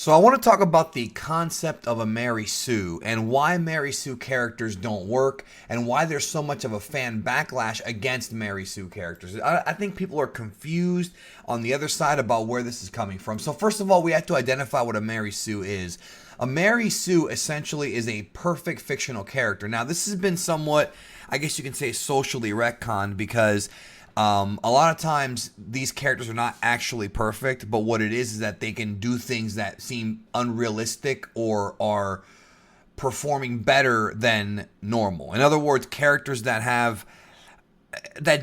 So I want to talk about the concept of a Mary Sue and why Mary Sue characters don't work and why there's so much of a fan backlash against Mary Sue characters. I think people are confused on the other side about where this is coming from. So first of all, we have to identify what a Mary Sue is. A Mary Sue essentially is a perfect fictional character. Now, this has been somewhat, I guess you can say, socially retconned because a lot of times these characters are not actually perfect, but what it is that they can do things that seem unrealistic or are performing better than normal. In other words, characters that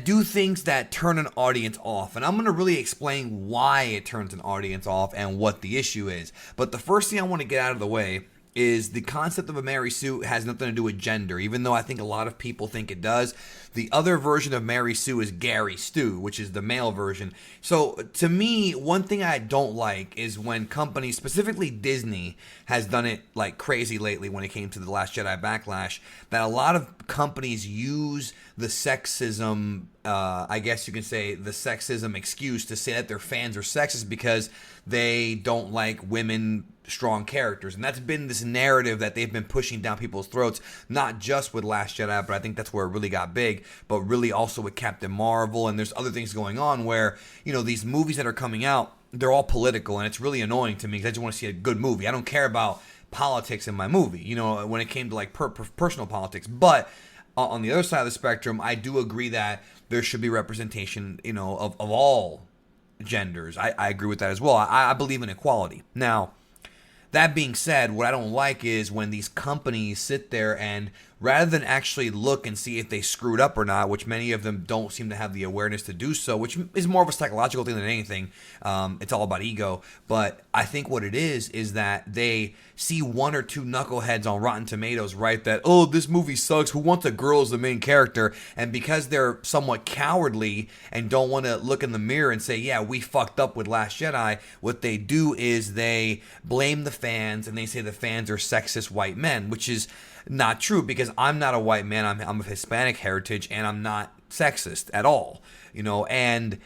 do things that turn an audience off. And I'm going to really explain why it turns an audience off and what the issue is. But the first thing I want to get out of the way is the concept of a Mary Sue has nothing to do with gender, even though I think a lot of people think it does. The other version of Mary Sue is Gary Stu, which is the male version. So to me, one thing I don't like is when companies, specifically Disney, has done it like crazy lately when it came to The Last Jedi Backlash, that a lot of companies use the sexism, I guess you can say the sexism excuse to say that their fans are sexist because they don't like women strong characters. And that's been this narrative that they've been pushing down people's throats, not just with Last Jedi, but I think that's where it really got big, but really also with Captain Marvel. And there's other things going on where, you know, these movies that are coming out, they're all political, and it's really annoying to me because I just want to see a good movie. I don't care about politics in my movie, you know, when it came to like personal politics. But on the other side of the spectrum, I do agree that there should be representation, you know, of all genders. I agree with that as well. I believe in equality. Now, that being said, what I don't like is when these companies sit there and rather than actually look and see if they screwed up or not, which many of them don't seem to have the awareness to do so, which is more of a psychological thing than anything. It's all about ego. But I think what it is that they see one or two knuckleheads on Rotten Tomatoes write that, oh, this movie sucks, who wants a girl as the main character? And because they're somewhat cowardly and don't want to look in the mirror and say, yeah, we fucked up with Last Jedi, what they do is they blame the fans and they say the fans are sexist white men, which is not true because I'm not a white man. I'm of Hispanic heritage and I'm not sexist at all, you know, and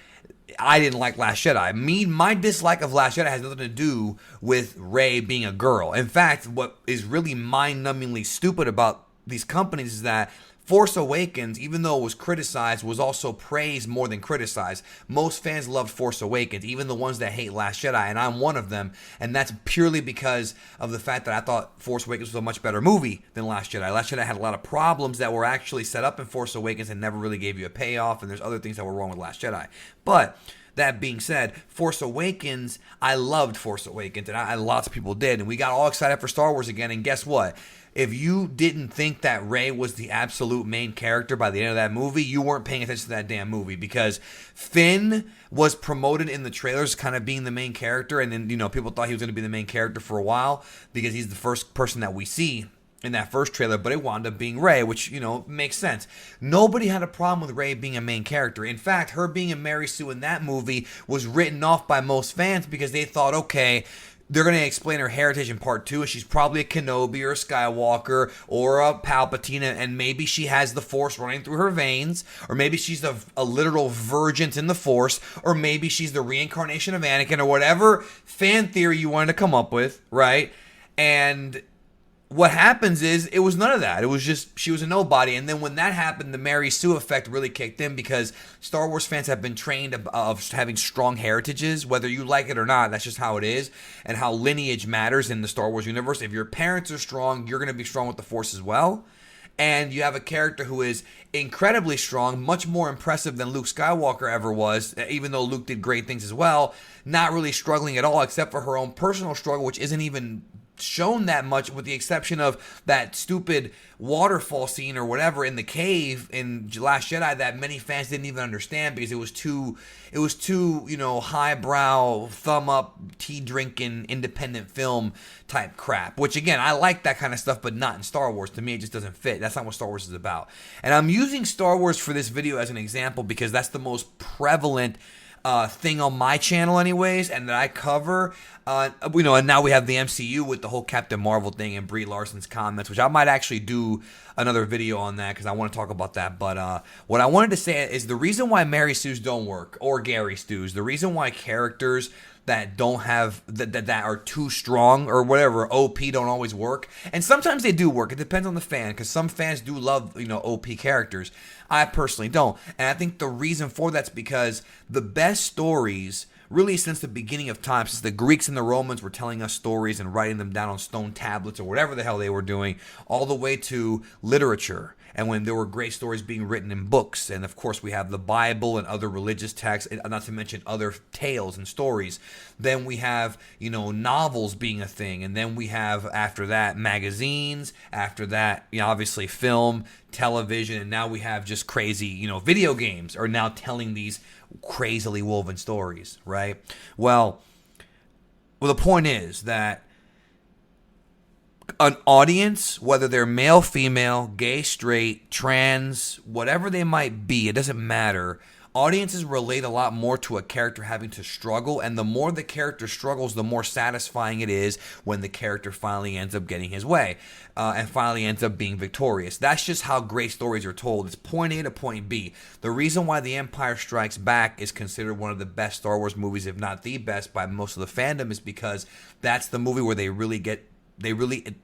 I didn't like Last Jedi. My dislike of Last Jedi has nothing to do with Rey being a girl. In fact, what is really mind-numbingly stupid about these companies is that Force Awakens, even though it was criticized, was also praised more than criticized. Most fans loved Force Awakens, even the ones that hate Last Jedi, and I'm one of them. And that's purely because of the fact that I thought Force Awakens was a much better movie than Last Jedi. Last Jedi had a lot of problems that were actually set up in Force Awakens and never really gave you a payoff, and there's other things that were wrong with Last Jedi. But that being said, Force Awakens, I loved Force Awakens, and lots of people did, and we got all excited for Star Wars again, and guess what? If you didn't think that Rey was the absolute main character by the end of that movie, you weren't paying attention to that damn movie because Finn was promoted in the trailers kind of being the main character, and then, you know, people thought he was going to be the main character for a while because he's the first person that we see in that first trailer, but it wound up being Rey, which, you know, makes sense. Nobody had a problem with Rey being a main character. In fact, her being a Mary Sue in that movie was written off by most fans because they thought, okay, they're going to explain her heritage in part 2, and she's probably a Kenobi or a Skywalker or a Palpatine, and maybe she has the Force running through her veins, or maybe she's a literal virgin in the Force, or maybe she's the reincarnation of Anakin, or whatever fan theory you wanted to come up with, right? And what happens is it was none of that. It was just she was a nobody. And then when that happened, the Mary Sue effect really kicked in because Star Wars fans have been trained of having strong heritages, whether you like it or not. That's just how it is, and how lineage matters in the Star Wars universe. If your parents are strong, you're going to be strong with the Force as well. And you have a character who is incredibly strong, much more impressive than Luke Skywalker ever was, even though Luke did great things as well, not really struggling at all except for her own personal struggle, which isn't even shown that much, with the exception of that stupid waterfall scene or whatever in the cave in Last Jedi that many fans didn't even understand because it was too, you know, highbrow, thumb up, tea drinking, independent film type crap, which again, I like that kind of stuff, but not in Star Wars. To me, it just doesn't fit. That's not what Star Wars is about. And I'm using Star Wars for this video as an example because that's the most prevalent thing on my channel anyways, and that I cover. You know, and now we have the MCU with the whole Captain Marvel thing and Brie Larson's comments, which I might actually do another video on that because I want to talk about that. But what I wanted to say is the reason why Mary Sues don't work, or Gary Stews, the reason why characters that don't have that are too strong or whatever. OP don't always work, and sometimes they do work. It depends on the fan, because some fans do love OP characters. I personally don't, and I think the reason for that's because the best stories, really since the beginning of time, since the Greeks and the Romans were telling us stories and writing them down on stone tablets or whatever the hell they were doing, all the way to literature, and when there were great stories being written in books. And of course we have the Bible and other religious texts, not to mention other tales and stories. Then we have, novels being a thing. And then we have, after that, magazines. After that, obviously film, television. And now we have just crazy, video games are now telling these crazily woven stories, right? Well, the point is that an audience, whether they're male, female, gay, straight, trans, whatever they might be, it doesn't matter. Audiences relate a lot more to a character having to struggle, and the more the character struggles, the more satisfying it is when the character finally ends up getting his way and finally ends up being victorious. That's just how great stories are told. It's point A to point B. The reason why The Empire Strikes Back is considered one of the best Star Wars movies, if not the best, by most of the fandom, is because that's the movie where they really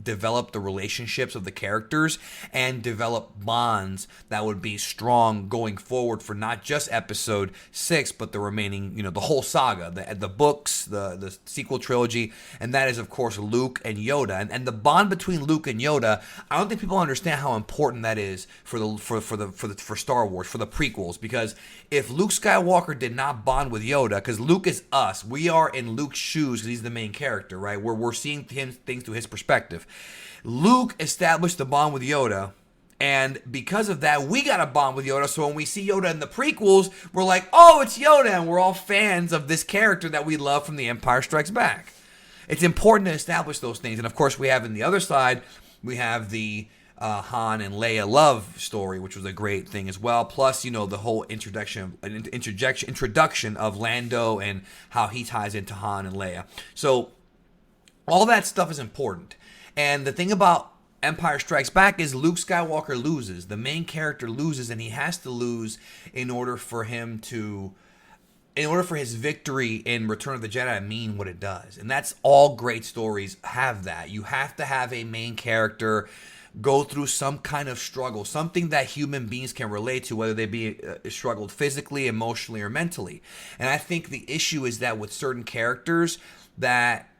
develop the relationships of the characters and develop bonds that would be strong going forward for not just episode 6, but the remaining, the whole saga, the books, the sequel trilogy. And that is, of course, Luke and Yoda. And the bond between Luke and Yoda, I don't think people understand how important that is for Star Wars, for the prequels. Because if Luke Skywalker did not bond with Yoda, because Luke is us, we are in Luke's shoes because he's the main character, right? We're seeing things through his perspective. Luke established the bond with Yoda, and because of that, we got a bond with Yoda. So when we see Yoda in the prequels, we're like, oh, it's Yoda, and we're all fans of this character that we love from The Empire Strikes Back. It's important to establish those things. And of course, we have in the other side, we have the Han and Leia love story, which was a great thing as well. Plus, the whole introduction of Lando and how he ties into Han and Leia. So all that stuff is important. And the thing about Empire Strikes Back is Luke Skywalker loses. The main character loses, and he has to lose in order for his victory in Return of the Jedi mean what it does. And that's all great stories have that. You have to have a main character go through some kind of struggle, something that human beings can relate to, whether they be struggled physically, emotionally, or mentally. And I think the issue is that with certain characters, that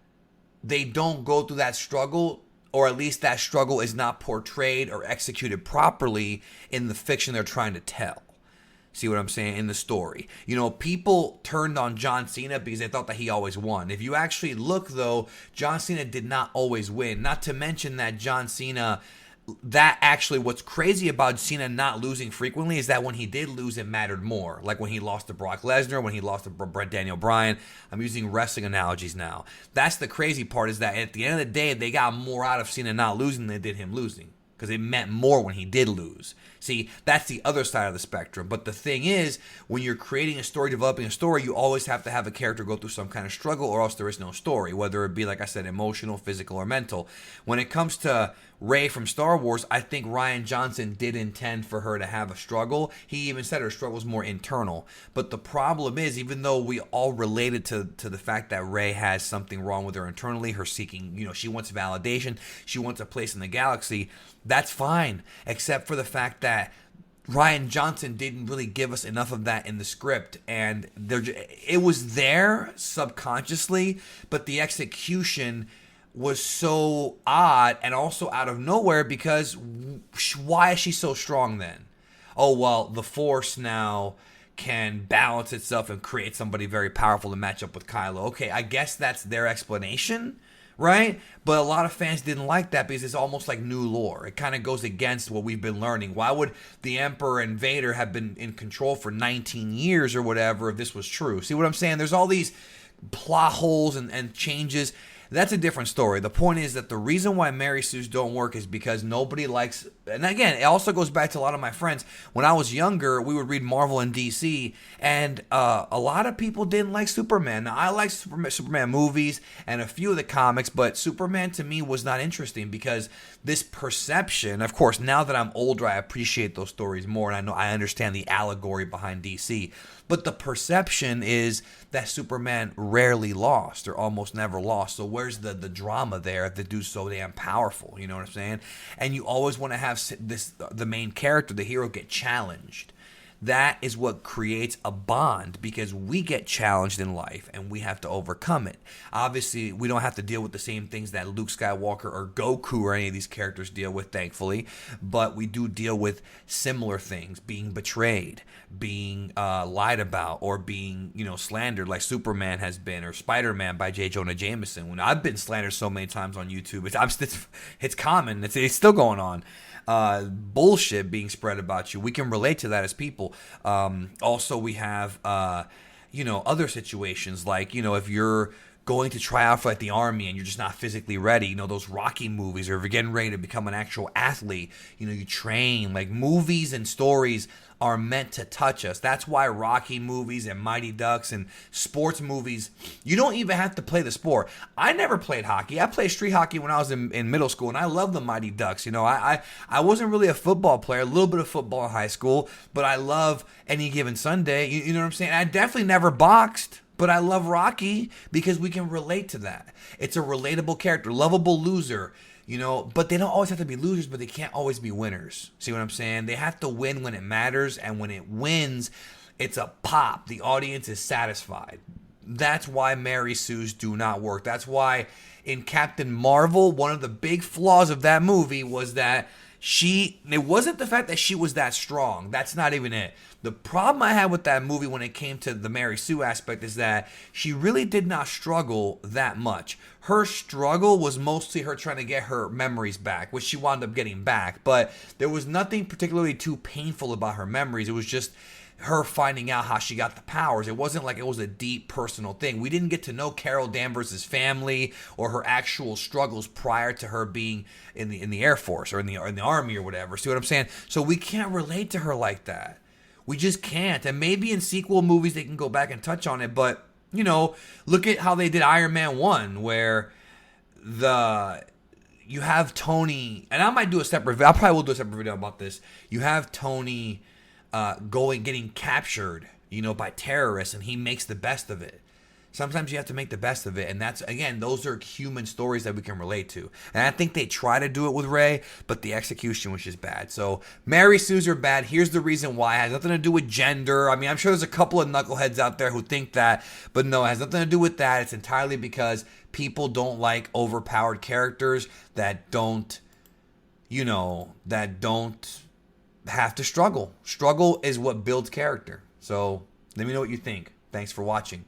they don't go through that struggle, or at least that struggle is not portrayed or executed properly in the fiction they're trying to tell. See what I'm saying? In the story. People turned on John Cena because they thought that he always won. If you actually look, though, John Cena did not always win. Not to mention that John Cena, what's crazy about Cena not losing frequently is that when he did lose, it mattered more. Like when he lost to Brock Lesnar, when he lost to Daniel Bryan. I'm using wrestling analogies now. That's the crazy part, is that at the end of the day, they got more out of Cena not losing than they did him losing, because it meant more when he did lose. See, that's the other side of the spectrum. But the thing is, when you're creating a story, developing a story, you always have to have a character go through some kind of struggle, or else there is no story, whether it be, like I said, emotional, physical, or mental. When it comes to Rey from Star Wars, I think Rian Johnson did intend for her to have a struggle. He even said her struggle is more internal. But the problem is, even though we all related to the fact that Rey has something wrong with her internally, her seeking, she wants validation, she wants a place in the galaxy, that's fine, except for the fact that Rian Johnson didn't really give us enough of that in the script, and it was there subconsciously, but the execution was so odd and also out of nowhere, because why is she so strong then? Oh, well, the Force now can balance itself and create somebody very powerful to match up with Kylo. Okay, I guess that's their explanation, right? But a lot of fans didn't like that because it's almost like new lore. It kind of goes against what we've been learning. Why would the Emperor and Vader have been in control for 19 years or whatever if this was true? See what I'm saying? There's all these plot holes and changes. That's a different story. The point is that the reason why Mary Sue's don't work is because nobody likes. And again, it also goes back to a lot of my friends. When I was younger, we would read Marvel and DC, and a lot of people didn't like Superman. Now, I like Superman movies and a few of the comics, but Superman to me was not interesting because this perception. Of course, now that I'm older, I appreciate those stories more, and I understand the allegory behind DC. But the perception is that Superman rarely lost or almost never lost. So where's the drama there if the dude's so damn powerful? You know what I'm saying? And you always want to have the main character, the hero, get challenged. That is what creates a bond because we get challenged in life and we have to overcome it. Obviously, we don't have to deal with the same things that Luke Skywalker or Goku or any of these characters deal with, thankfully, but we do deal with similar things, being betrayed, being lied about, or being, slandered like Superman has been, or Spider-Man by J. Jonah Jameson. When I've been slandered so many times on YouTube, it's common. It's still going on. Bullshit being spread about you. We can relate to that as people. Also, we have, other situations like, if you're going to try out for like the army and you're just not physically ready, those Rocky movies, or if you're getting ready to become an actual athlete, you train. Like, movies and stories are meant to touch us. That's why Rocky movies and Mighty Ducks and sports movies, you don't even have to play the sport. I never played hockey. I played street hockey when I was in middle school, and I love the Mighty Ducks. I wasn't really a football player, a little bit of football in high school, but I love Any Given Sunday. You know what I'm saying? I definitely never boxed, but I love Rocky because we can relate to that. It's a relatable character, lovable loser. But they don't always have to be losers, but they can't always be winners. See what I'm saying? They have to win when it matters, and when it wins, it's a pop. The audience is satisfied. That's why Mary Sue's do not work. That's why in Captain Marvel, one of the big flaws of that movie was that it wasn't the fact that she was that strong. That's not even it. The problem I had with that movie when it came to the Mary Sue aspect is that she really did not struggle that much. Her struggle was mostly her trying to get her memories back, which she wound up getting back. But there was nothing particularly too painful about her memories. It was just her finding out how she got the powers. It wasn't like it was a deep personal thing. We didn't get to know Carol Danvers' family or her actual struggles prior to her being in the Air Force or in the Army or whatever. See what I'm saying? So we can't relate to her like that. We just can't. And maybe in sequel movies they can go back and touch on it, but look at how they did Iron Man 1, where you have Tony, and I might do a separate video. I probably will do a separate video about this. You have Tony getting captured, by terrorists, and he makes the best of it. Sometimes you have to make the best of it, and that's, again, those are human stories that we can relate to. And I think they try to do it with Rey, but the execution was just bad. So Mary Sue's are bad. Here's the reason why. It has nothing to do with gender. I mean, I'm sure there's a couple of knuckleheads out there who think that, but no, it has nothing to do with that. It's entirely because people don't like overpowered characters that don't have to struggle. Struggle is what builds character. So let me know what you think. Thanks for watching.